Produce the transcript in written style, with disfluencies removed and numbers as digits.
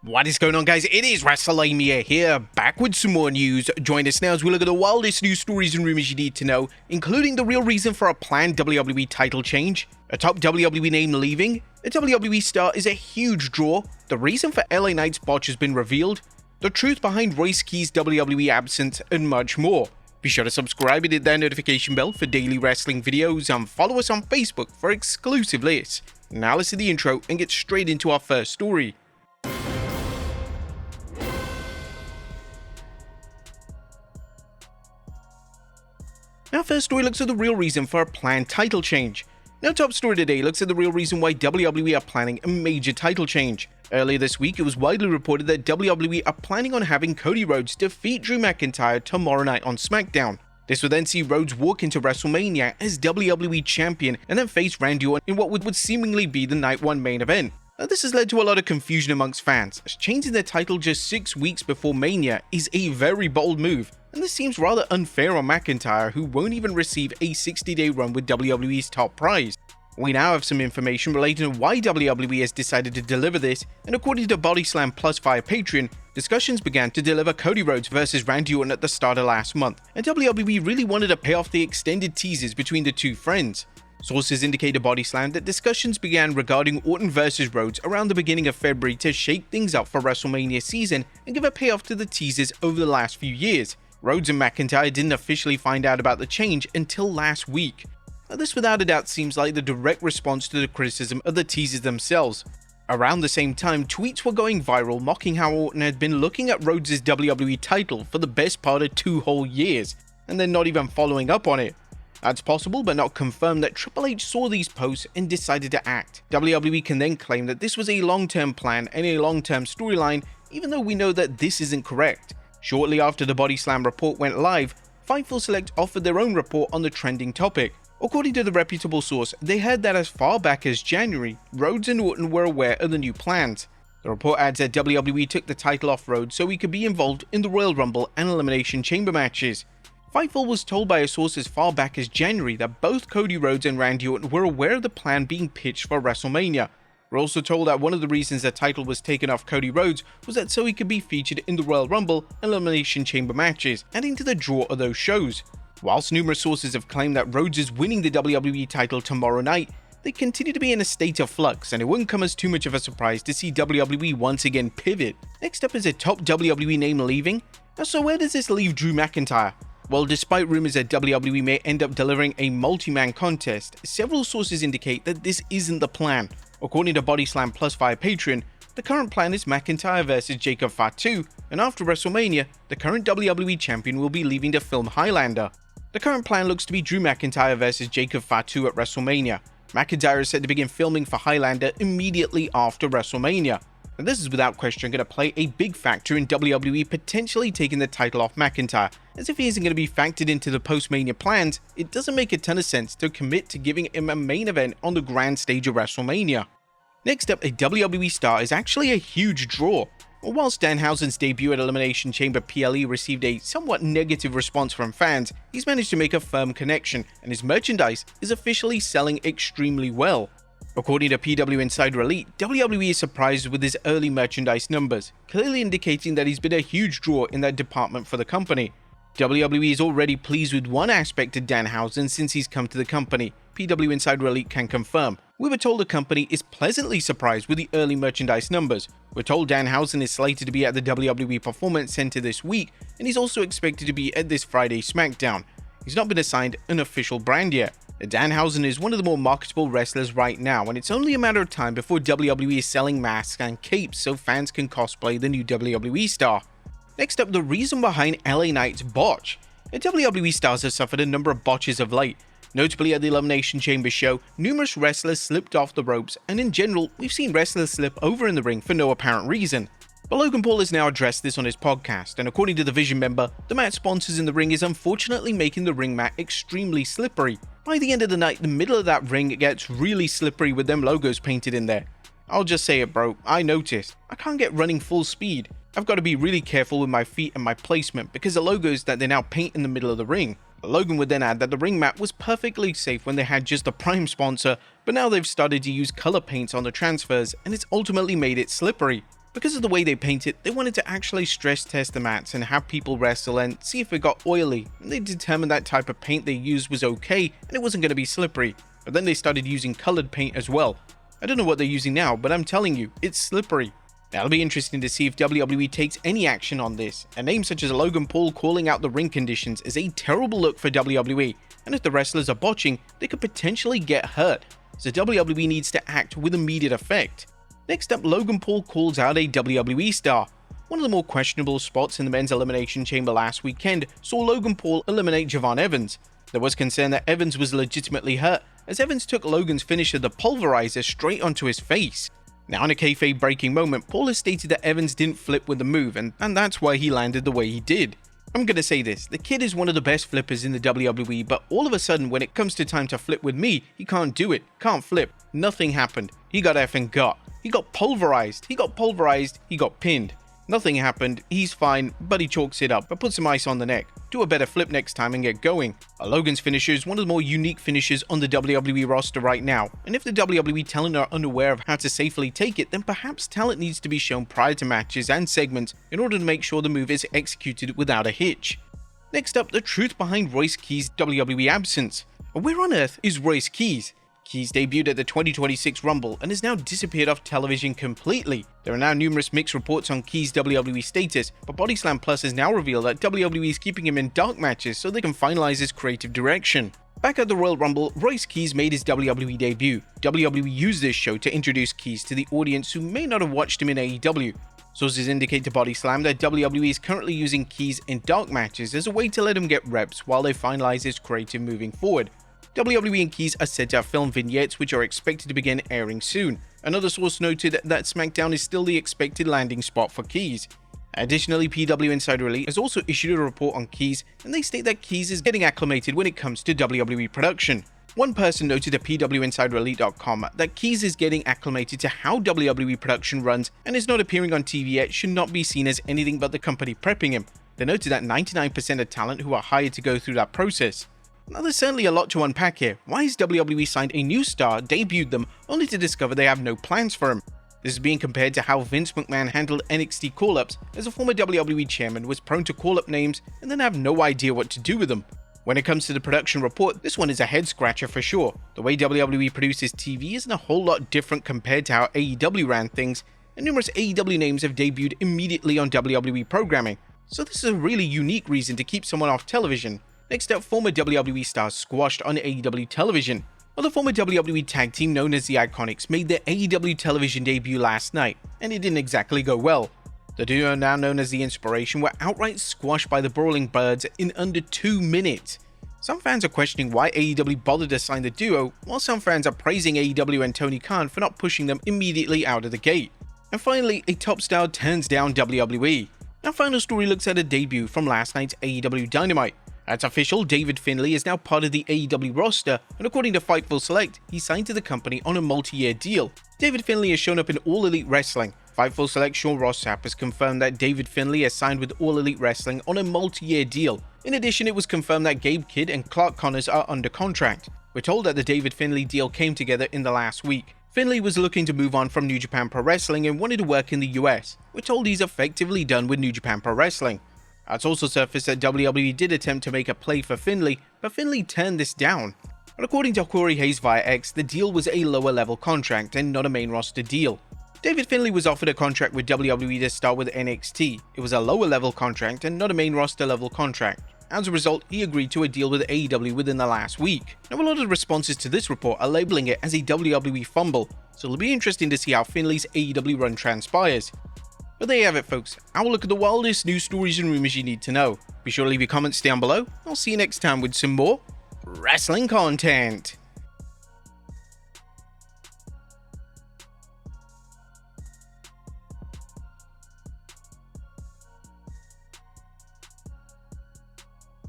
What is going on, guys? It is Wrestlelamia here, back with some more news. Join us now as we look at the wildest news stories and rumors you need to know, including the real reason for a planned WWE title change, a top WWE name leaving, a WWE star is a huge draw, the reason for LA Knight's botch has been revealed, the truth behind Royce Key's WWE absence, and much more. Be sure to subscribe and hit that notification bell for daily wrestling videos, and follow us on Facebook for exclusive lists. Now let's do the intro and get straight into our first story. Our first story looks at the real reason for a planned title change. Our top story today looks at the real reason why WWE are planning a major title change. Earlier this week, it was widely reported that WWE are planning on having Cody Rhodes defeat Drew McIntyre tomorrow night on SmackDown. This would then see Rhodes walk into WrestleMania as WWE Champion and then face Randy Orton in what would seemingly be the Night 1 main event. Now, this has led to a lot of confusion amongst fans, as changing their title just 6 weeks before Mania is a very bold move, and this seems rather unfair on McIntyre, who won't even receive a 60-day run with WWE's top prize. We now have some information relating to why WWE has decided to deliver this, and according to BodySlam Plus via Patreon, discussions began to deliver Cody Rhodes versus Randy Orton at the start of last month, and WWE really wanted to pay off the extended teases between the two friends. Sources indicate to BodySlam that discussions began regarding Orton versus Rhodes around the beginning of February to shake things up for WrestleMania season and give a payoff to the teases over the last few years. Rhodes and McIntyre didn't officially find out about the change until last week. Now, this without a doubt seems like the direct response to the criticism of the teases themselves. Around the same time, tweets were going viral mocking how Orton had been looking at Rhodes' WWE title for the best part of 2 whole years, and then not even following up on it. That's possible, but not confirmed that Triple H saw these posts and decided to act. WWE can then claim that this was a long-term plan and a long-term storyline, even though we know that this isn't correct. Shortly after the BodySlam report went live, Fightful Select offered their own report on the trending topic. According to the reputable source, they heard that as far back as January, Rhodes and Orton were aware of the new plans. The report adds that WWE took the title off Rhodes so he could be involved in the Royal Rumble and Elimination Chamber matches. Fightful was told by a source as far back as January that both Cody Rhodes and Randy Orton were aware of the plan being pitched for WrestleMania. We're also told that one of the reasons the title was taken off Cody Rhodes was that so he could be featured in the Royal Rumble and Elimination Chamber matches, adding to the draw of those shows. Whilst numerous sources have claimed that Rhodes is winning the WWE title tomorrow night, they continue to be in a state of flux, and it wouldn't come as too much of a surprise to see WWE once again pivot. Next up is a top WWE name leaving. Now, so where does this leave Drew McIntyre? Well, despite rumors that WWE may end up delivering a multi-man contest, several sources indicate that this isn't the plan. According to BodySlam Plus via Patreon, the current plan is McIntyre versus Jacob Fatu, and after WrestleMania, the current WWE champion will be leaving to film Highlander. The current plan looks to be Drew McIntyre versus Jacob Fatu at WrestleMania. McIntyre is set to begin filming for Highlander immediately after WrestleMania. And this is without question going to play a big factor in WWE potentially taking the title off McIntyre, as if he isn't going to be factored into the post-Mania plans, it doesn't make a ton of sense to commit to giving him a main event on the grand stage of WrestleMania. Next up, a WWE star is actually a huge draw. Whilst Danhausen's debut at Elimination Chamber PLE received a somewhat negative response from fans, he's managed to make a firm connection, and his merchandise is officially selling extremely well. According to PW Insider Elite, WWE is surprised with his early merchandise numbers, clearly indicating that he's been a huge draw in that department for the company. WWE is already pleased with one aspect of Danhausen since he's come to the company. PW Insider Elite can confirm. We were told the company is pleasantly surprised with the early merchandise numbers. We're told Danhausen is slated to be at the WWE Performance Center this week, and he's also expected to be at this Friday's SmackDown. He's not been assigned an official brand yet. Danhausen is one of the more marketable wrestlers right now, and it's only a matter of time before WWE is selling masks and capes so fans can cosplay the new WWE star. Next up, the reason behind LA Knight's botch. The WWE stars have suffered a number of botches of late. Notably at the Elimination Chamber show, numerous wrestlers slipped off the ropes, and in general, we've seen wrestlers slip over in the ring for no apparent reason. But Logan Paul has now addressed this on his podcast, and according to the Vision member, the mat sponsors in the ring is unfortunately making the ring mat extremely slippery. By the end of the night, the middle of that ring gets really slippery with them logos painted in there. I'll just say it, bro, I noticed. I can't get running full speed. I've got to be really careful with my feet and my placement because the logos that they now paint in the middle of the ring. Logan would then add that the ring mat was perfectly safe when they had just a prime sponsor, but now they've started to use color paints on the transfers and it's ultimately made it slippery. Because of the way they paint it, they wanted to actually stress test the mats and have people wrestle and see if it got oily, and they determined that type of paint they used was okay and it wasn't going to be slippery. But then they started using colored paint as well. I don't know what they're using now, but I'm telling you, it's slippery. Now, it'll be interesting to see if WWE takes any action on this. A name such as Logan Paul calling out the ring conditions is a terrible look for WWE, and if the wrestlers are botching, they could potentially get hurt, so WWE needs to act with immediate effect. Next up, Logan Paul calls out a WWE star. One of the more questionable spots in the men's elimination chamber last weekend saw Logan Paul eliminate Javon Evans. There was concern that Evans was legitimately hurt, as Evans took Logan's finisher, the pulverizer, straight onto his face. Now, in a kayfabe breaking moment, Paul has stated that Evans didn't flip with the move, and that's why he landed the way he did. I'm gonna say this, the kid is one of the best flippers in the WWE, but all of a sudden when it comes to time to flip with me, he can't do it, can't flip, nothing happened. He got effing got. He got pulverized, he got pinned. Nothing happened, he's fine, but he chalks it up, but put some ice on the neck. Do a better flip next time and get going. Logan's finisher is one of the more unique finishers on the WWE roster right now, and if the WWE talent are unaware of how to safely take it, then perhaps talent needs to be shown prior to matches and segments in order to make sure the move is executed without a hitch. Next up, the truth behind Royce Keyes' WWE absence. Where on earth is Royce Keyes? Keyes debuted at the 2026 Rumble and has now disappeared off television completely. There are now numerous mixed reports on Keyes' WWE status, but Body Slam Plus has now revealed that WWE is keeping him in dark matches so they can finalize his creative direction. Back at the Royal Rumble, Royce Keyes made his WWE debut. WWE used this show to introduce Keyes to the audience who may not have watched him in AEW. Sources indicate to Body Slam that WWE is currently using Keyes in dark matches as a way to let him get reps while they finalize his creative moving forward. WWE and Keyes are said to have filmed vignettes which are expected to begin airing soon. Another source noted that SmackDown is still the expected landing spot for Keyes. Additionally, PW Insider Elite has also issued a report on Keyes, and they state that Keyes is getting acclimated when it comes to WWE production. One person noted at PWInsiderElite.com that Keyes is getting acclimated to how WWE production runs and is not appearing on TV yet should not be seen as anything but the company prepping him. They noted that 99% of talent who are hired to go through that process. Now, there's certainly a lot to unpack here. Why has WWE signed a new star, debuted them, only to discover they have no plans for him? This is being compared to how Vince McMahon handled NXT call-ups, as a former WWE chairman was prone to call up names and then have no idea what to do with them. When it comes to the production report, this one is a head-scratcher for sure. The way WWE produces TV isn't a whole lot different compared to how AEW ran things, and numerous AEW names have debuted immediately on WWE programming, so this is a really unique reason to keep someone off television. Next up, former WWE stars squashed on AEW television. Well, the former WWE tag team known as the Iconics made their AEW television debut last night, and it didn't exactly go well. The duo, now known as the Inspiration, were outright squashed by the Brawling Birds in under 2 minutes. Some fans are questioning why AEW bothered to sign the duo, while some fans are praising AEW and Tony Khan for not pushing them immediately out of the gate. And finally, a top star turns down WWE. Our final story looks at a debut from last night's AEW Dynamite. It's official, David Finlay is now part of the AEW roster, and according to Fightful Select, he signed to the company on a multi-year deal. David Finlay has shown up in All Elite Wrestling. Fightful Select Sean Ross Sapp has confirmed that David Finlay has signed with All Elite Wrestling on a multi-year deal. In addition, it was confirmed that Gabe Kidd and Clark Connors are under contract. We're told that the David Finlay deal came together in the last week. Finlay was looking to move on from New Japan Pro Wrestling and wanted to work in the US. We're told he's effectively done with New Japan Pro Wrestling. It's also surfaced that WWE did attempt to make a play for Finlay, but Finlay turned this down. And according to Corey Hayes via X, the deal was a lower level contract and not a main roster deal. David Finlay was offered a contract with WWE to start with NXT. It was a lower level contract and not a main roster level contract. As a result, he agreed to a deal with AEW within the last week. Now, a lot of responses to this report are labeling it as a WWE fumble, so it'll be interesting to see how Finlay's AEW run transpires. But there you have it, folks. Our look at the wildest news stories and rumors you need to know. Be sure to leave your comments down below. I'll see you next time with some more wrestling content.